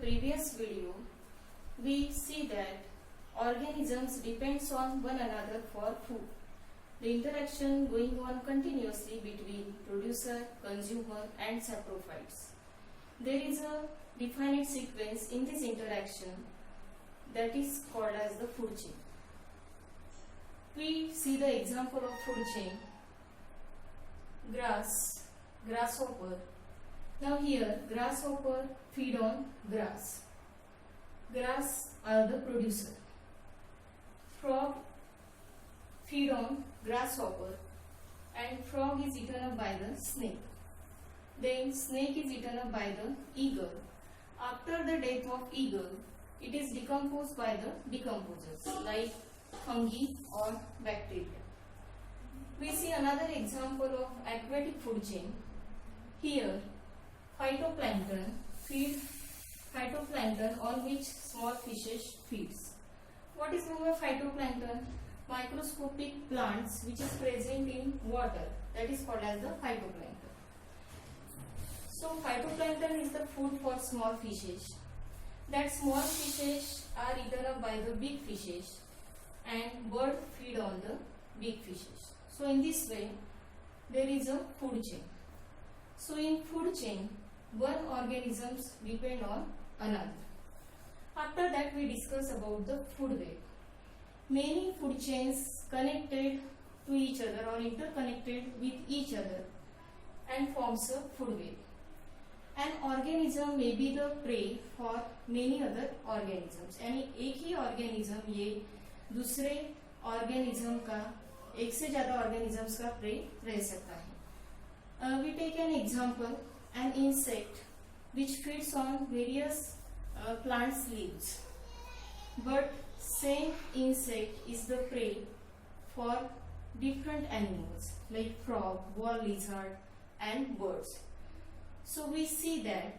previous video, we see that organisms depends on one another for food. The interaction going on continuously between producer, consumer and saprophytes. There is a definite sequence in this interaction that is called as the food chain. We see the example of food chain. Grass, grasshopper. Now here grasshopper feed on grass. Grass are the producer. Frog feed on grasshopper and frog is eaten up by the snake. Then snake is eaten up by the eagle. After the death of eagle, it is decomposed by the decomposers like fungi or bacteria. We see another example of aquatic food chain. Here phytoplankton feed phytoplankton on which small fishes feeds. What is meant by phytoplankton? Microscopic plants which is present in water, that is called as the phytoplankton. So phytoplankton is the food for small fishes. That small fishes are eaten up by the big fishes and bird feed on the big fishes. So in this way there is a food chain. So in food chain one organisms depend on another. After that we discuss about the food web. Many food chains connected to each other or interconnected with each other and forms a food web. An organism may be the prey for many other organisms. यानी एक ही organism ये दूसरे organism का एक से ज़्यादा organisms का prey रह सकता है. We take an example, an insect which feeds on various plants' leaves, but same insect is the prey for different animals like frog, wall lizard and birds. So we see that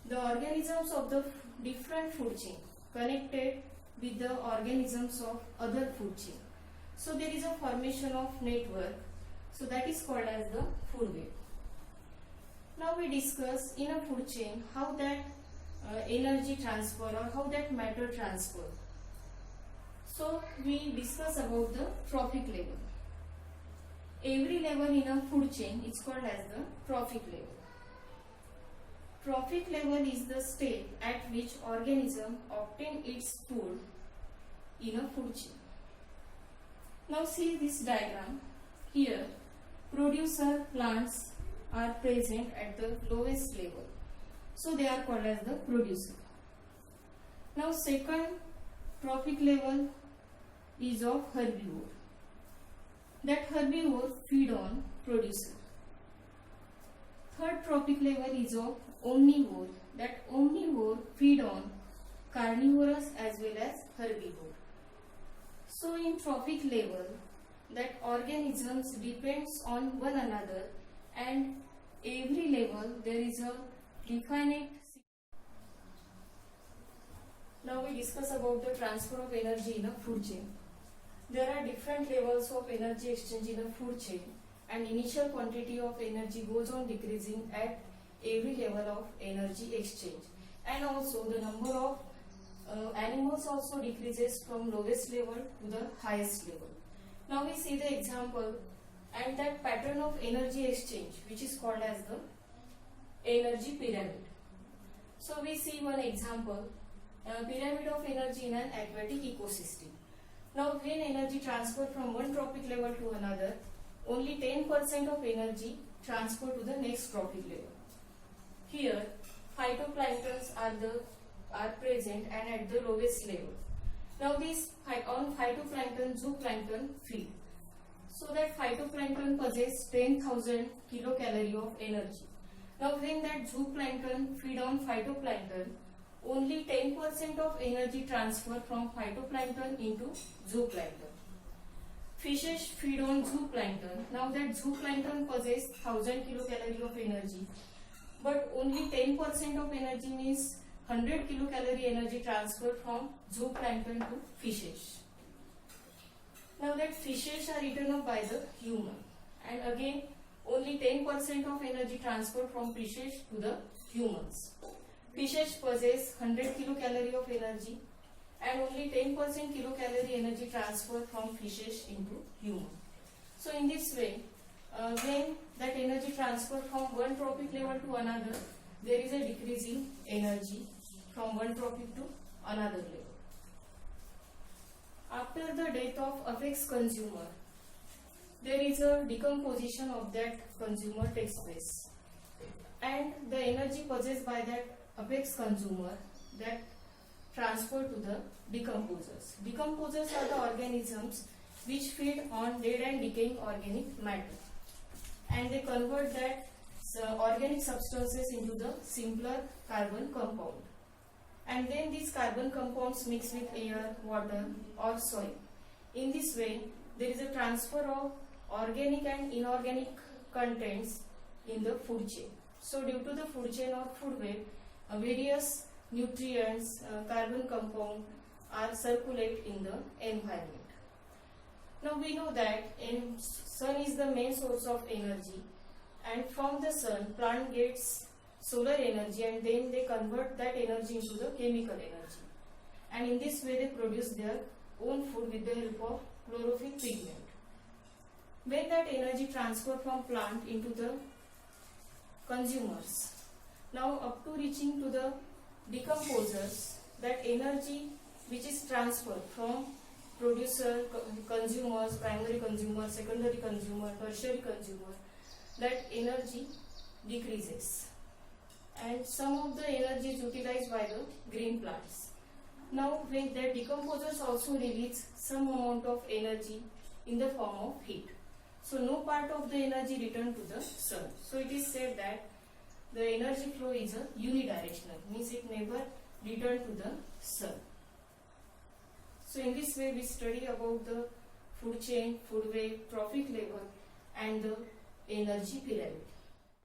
the organisms of the different food chain connected with the organisms of other food chain. So there is a formation of network. So that is called as the food web. Now we discuss in a food chain how that energy transfer or how that matter transfer. So we discuss about the trophic level. Every level in a food chain is called as the trophic level. Trophic level is the state at which organism obtain its food in a food chain. Now see this diagram. Here producer plants are present at the lowest level. So they are called as the producer. Now second trophic level is of herbivore. That herbivore feed on producer. Third trophic level is of omnivore. That omnivore feed on carnivorous as well as herbivore. So in trophic level that organisms depends on one another and every level there is a definite. Now we discuss about the transfer of energy in a food chain. There are different levels of energy exchange in a food chain and initial quantity of energy goes on decreasing at every level of energy exchange, and also the number of animals also decreases from lowest level to the highest level. Now we see the example and that pattern of energy exchange which is called as the energy pyramid. So we see one example, pyramid of energy in an aquatic ecosystem. Now when energy transfer from one trophic level to another, only 10% of energy transfer to the next trophic level. Here phytoplanktons are present and at the lowest level. Now this on phytoplankton zooplankton feed. So that phytoplankton possess 10,000 kilocalorie of energy. Now when that zooplankton feed on phytoplankton, only 10% of energy transfer from phytoplankton into zooplankton. Fishes feed on zooplankton. Now that zooplankton possess 1000 kilocalorie of energy, but only 10% of energy means 100 kilocalorie energy transfer from zooplankton to fishes. Now that fishes are eaten up by the human, and again only 10% of energy transfer from fishes to the humans. Fishes possess 100 kilocalorie of energy and only 10% kilocalorie energy transfer from fishes into human. So in this way, when that energy transfer from one trophic level to another, there is a decrease in energy from one trophic to another level. After the death of apex consumer, there is a decomposition of that consumer takes place, and the energy possessed by that apex consumer that transfer to the decomposers. Decomposers are the organisms which feed on dead and decaying organic matter, and they convert that organic substances into the simpler carbon compound, and then these carbon compounds mix with air, water or soil. In this way, there is a transfer of organic and inorganic contents in the food chain. So due to the food chain or food web, various nutrients, carbon compound are circulate in the environment. Now we know that sun is the main source of energy, and from the sun plant gets solar energy, and then they convert that energy into the chemical energy, and in this way they produce their own food with the help of chlorophyll pigment. When that energy transfer from plant into the consumers, now up to reaching to the decomposers, that energy which is transferred from producer, consumers, primary consumer, secondary consumer, tertiary consumer, that energy decreases, and some of the energy is utilized by the green plants. Now when the decomposers also release some amount of energy in the form of heat, so no part of the energy return to the sun. So it is said that the energy flow is a unidirectional, means it never return to the sun. So in this way we study about the food chain, food web, trophic level and the energy pyramid.